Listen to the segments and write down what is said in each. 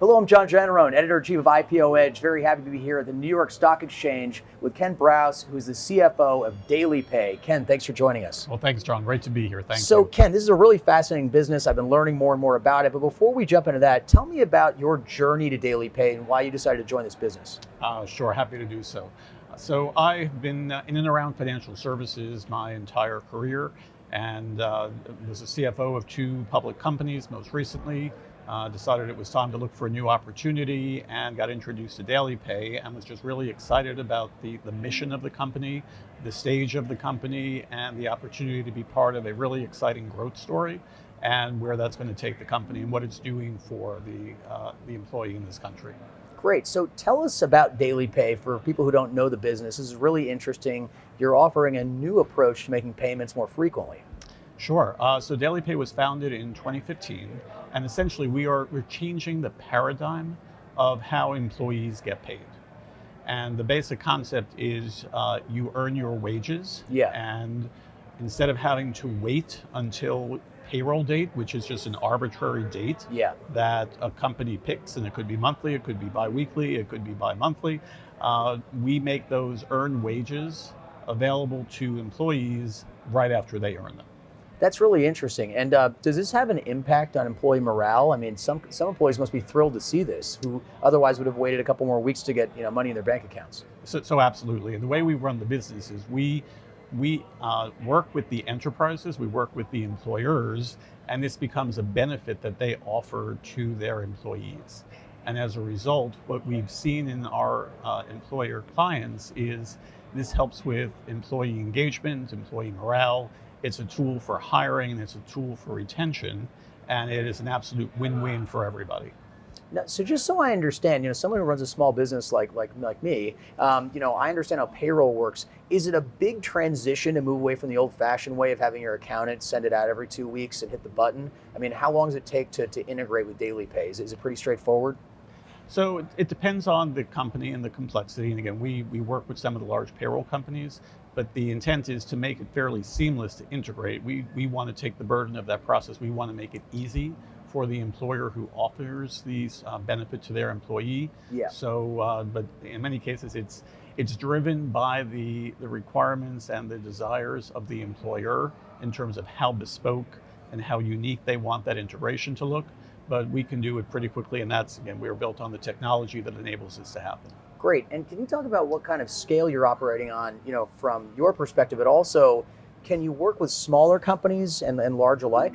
Hello, I'm John Janarone, Editor-in-Chief of IPO Edge. Very happy to be here at the New York Stock Exchange with Ken Brause, who's the CFO of DailyPay. Ken, thanks for joining us. Well, thanks, John. Great to be here. Thank you. So, Ken, this is a really fascinating business. I've been learning more and more about it. But before we jump into that, tell me about your journey to DailyPay and why you decided to join this business. Sure, happy to do so. So I've been in and around financial services my entire career and was a CFO of two public companies most recently. Decided it was time to look for a new opportunity and got introduced to DailyPay and was just really excited about the mission of the company, the stage of the company, and the opportunity to be part of a really exciting growth story and where that's going to take the company and what it's doing for the employee in this country. Great. So tell us about DailyPay for people who don't know the business. This is really interesting. You're offering a new approach to making payments more frequently. Sure. So DailyPay was founded in 2015, and essentially we're changing the paradigm of how employees get paid. And the basic concept is you earn your wages, and instead of having to wait until payroll date, which is just an arbitrary date that a company picks, and it could be monthly, it could be biweekly, it could be bi-monthly, we make those earned wages available to employees right after they earn them. That's really interesting. And does this have an impact on employee morale? I mean, some employees must be thrilled to see this, who otherwise would have waited a couple more weeks to get money in their bank accounts. So absolutely. And the way we run the business is we work with the enterprises, we work with the employers, and this becomes a benefit that they offer to their employees. And as a result, what we've seen in our employer clients is this helps with employee engagement, employee morale. It's a tool for hiring, and it's a tool for retention, and it is an absolute win-win for everybody. Now, so just so I understand, someone who runs a small business like me, I understand how payroll works. Is it a big transition to move away from the old-fashioned way of having your accountant send it out every 2 weeks and hit the button? I mean, how long does it take to integrate with DailyPay? Is it pretty straightforward? So it depends on the company and the complexity. And again, we work with some of the large payroll companies, but the intent is to make it fairly seamless to integrate. We want to take the burden of that process. We want to make it easy for the employer who offers these benefit to their employee. So, but in many cases, it's driven by the requirements and the desires of the employer in terms of how bespoke and how unique they want that integration to look. But we can do it pretty quickly, and that's, again, we're built on the technology that enables this to happen. Great. And can you talk about what kind of scale you're operating on, from your perspective, but also can you work with smaller companies and large alike?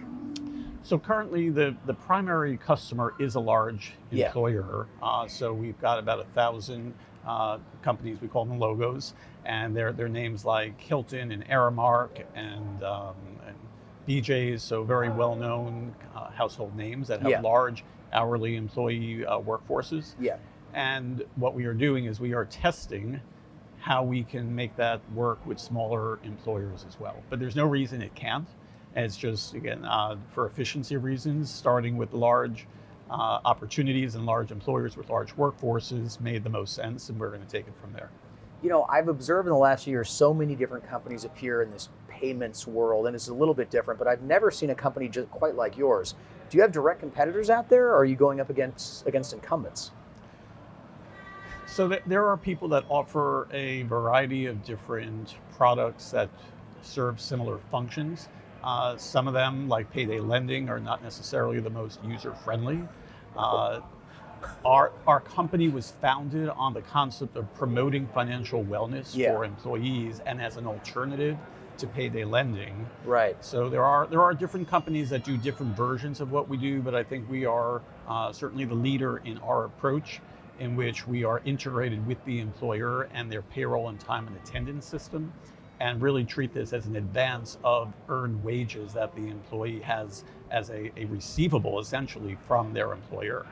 So currently the primary customer is a large employer. So we've got about 1,000 companies, we call them logos, and they're names like Hilton and Aramark and BJ's, so very well-known household names that have large hourly employee workforces. And what we are doing is we are testing how we can make that work with smaller employers as well. But there's no reason it can't. And it's just, again, for efficiency reasons, starting with large opportunities and large employers with large workforces made the most sense, and we're going to take it from there. I've observed in the last year so many different companies appear in this payments world, and it's a little bit different, but I've never seen a company just quite like yours. Do you have direct competitors out there, or are you going up against incumbents? So there are people that offer a variety of different products that serve similar functions. Some of them, like payday lending, are not necessarily the most user-friendly. Our company was founded on the concept of promoting financial wellness for employees and as an alternative to payday lending. Right. So there are different companies that do different versions of what we do, but I think we are certainly the leader in our approach, in which we are integrated with the employer and their payroll and time and attendance system, and really treat this as an advance of earned wages that the employee has as a receivable, essentially, from their employer.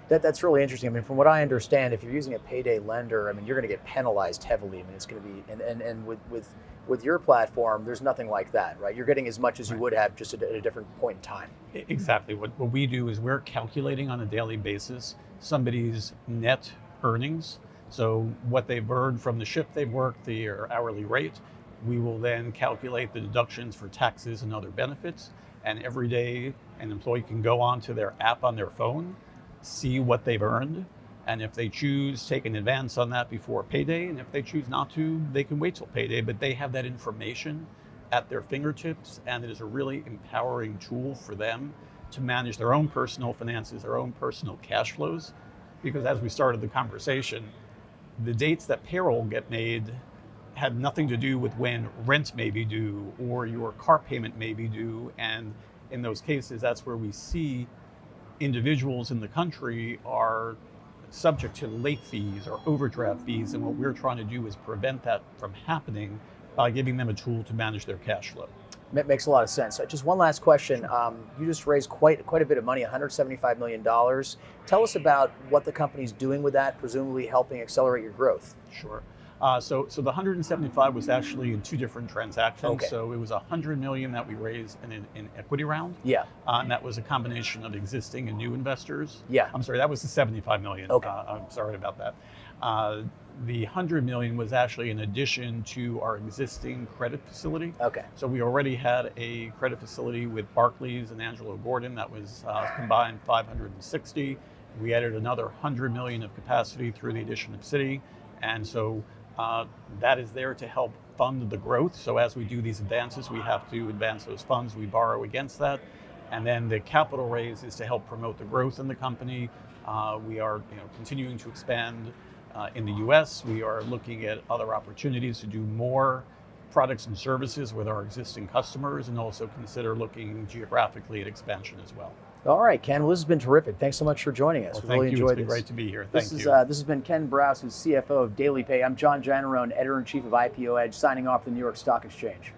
That's really interesting. I mean, from what I understand, if you're using a payday lender, I mean, you're going to get penalized heavily. I mean, it's going to be, and with your platform, there's nothing like that, right? You're getting as much as you would have just at a different point in time. Exactly. What we do is we're calculating on a daily basis somebody's net earnings. So what they've earned from the shift they've worked, their hourly rate. We will then calculate the deductions for taxes and other benefits. And every day, an employee can go onto their app on their phone, see what they've earned. And if they choose, take an advance on that before payday. And if they choose not to, they can wait till payday. But they have that information at their fingertips, and it is a really empowering tool for them to manage their own personal finances, their own personal cash flows. Because as we started the conversation, the dates that payroll get made had nothing to do with when rent may be due or your car payment may be due. And in those cases, that's where we see individuals in the country are subject to late fees or overdraft fees. And what we're trying to do is prevent that from happening by giving them a tool to manage their cash flow. Makes a lot of sense. Just one last question. You just raised quite a bit of money, $175 million. Tell us about what the company's doing with that, presumably helping accelerate your growth. Sure. So the 175 was actually in two different transactions. Okay. So it was 100 million that we raised in an equity round. Yeah. And that was a combination of existing and new investors. Yeah. I'm sorry, that was the 75 million. Okay. I'm sorry about that. The 100 million was actually in addition to our existing credit facility. Okay. So we already had a credit facility with Barclays and Angelo Gordon that was combined 560. We added another 100 million of capacity through the addition of Citi. And so that is there to help fund the growth. So as we do these advances, we have to advance those funds. We borrow against that. And then the capital raise is to help promote the growth in the company. We are continuing to expand in the US. We are looking at other opportunities to do more products and services with our existing customers, and also consider looking geographically at expansion as well. All right, Ken. Well, this has been terrific. Thanks so much for joining us. Well, We really enjoyed It's been this. great to be here. Thank you. This has been Ken Brause, who's CFO of DailyPay. I'm John Janarone, editor-in-chief of IPO Edge, signing off the New York Stock Exchange.